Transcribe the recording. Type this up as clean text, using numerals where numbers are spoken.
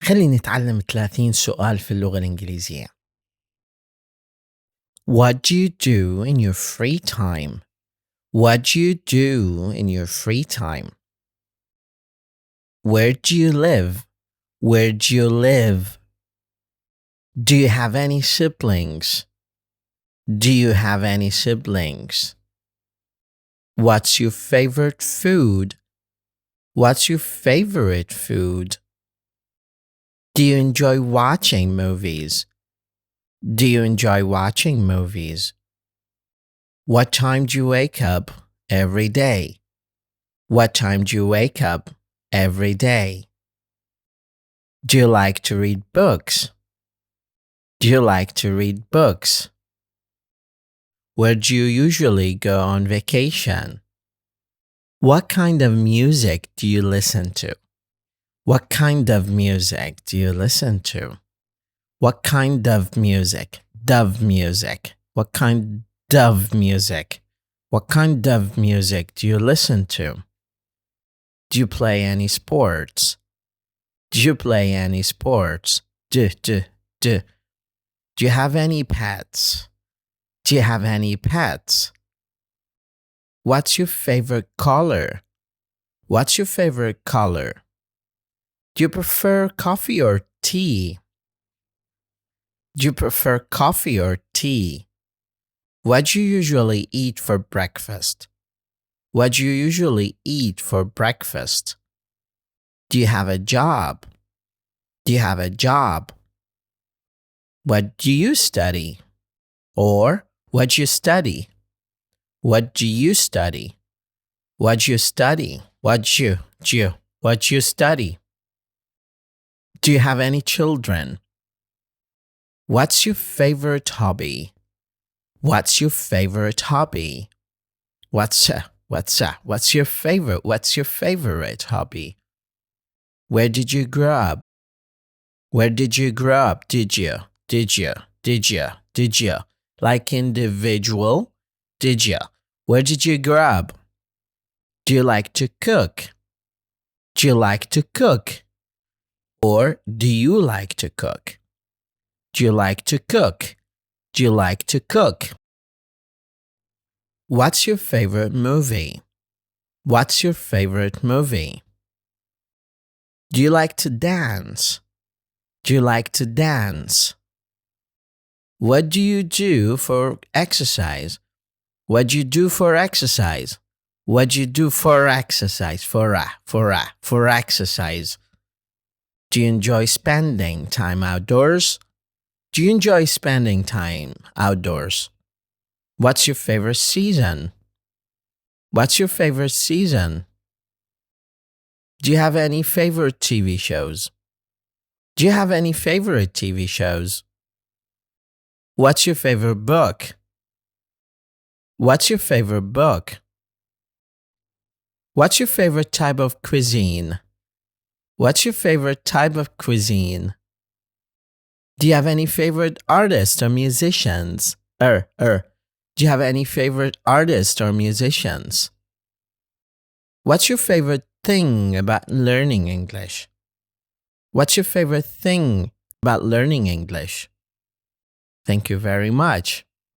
خلينا نتعلم 30 سؤال في اللغة الإنجليزية. What do you do in your free time? What do you do in your free time? Where do you live? Where do you live? Do you have any siblings? Do you have any siblings? What's your favorite food? What's your favorite food? Do you enjoy watching movies? Do you enjoy watching movies? What time do you wake up every day? What time do you wake up every day? Do you like to read books? Do you like to read books? Where do you usually go on vacation? What kind of music do you listen to? What kind of music do you listen to? What kind of music? Dove music. What kind of music? What kind of music do you listen to? Do you play any sports? Do you play any sports? Do you have any pets? Do you have any pets? What's your favorite color? What's your favorite color? Do you prefer coffee or tea? Do you prefer coffee or tea? What do you usually eat for breakfast? What do you usually eat for breakfast? Do you have a job? Do you have a job? What do you study? Or what do you study? What do you study? What do you study? What do you study? Do you have any children? What's your favorite hobby? What's your favorite hobby? What's your favorite hobby? Where did you grow up? Where did you grow up? Did you? Like individual? Did you? Where did you grow up? Do you like to cook? Do you like to cook? Or do you like to cook? Do you like to cook? Do you like to cook? What's your favorite movie? What's your favorite movie? Do you like to dance? Do you like to dance? What do you do for exercise? What do you do for exercise? What do you do for exercise? For exercise. Do you enjoy spending time outdoors? Do you enjoy spending time outdoors? What's your favorite season? What's your favorite season? Do you have any favorite TV shows? Do you have any favorite TV shows? What's your favorite book? What's your favorite book? What's your favorite type of cuisine? What's your favorite type of cuisine? Do you have any favorite artists or musicians? Do you have any favorite artists or musicians? What's your favorite thing about learning English? What's your favorite thing about learning English? Thank you very much.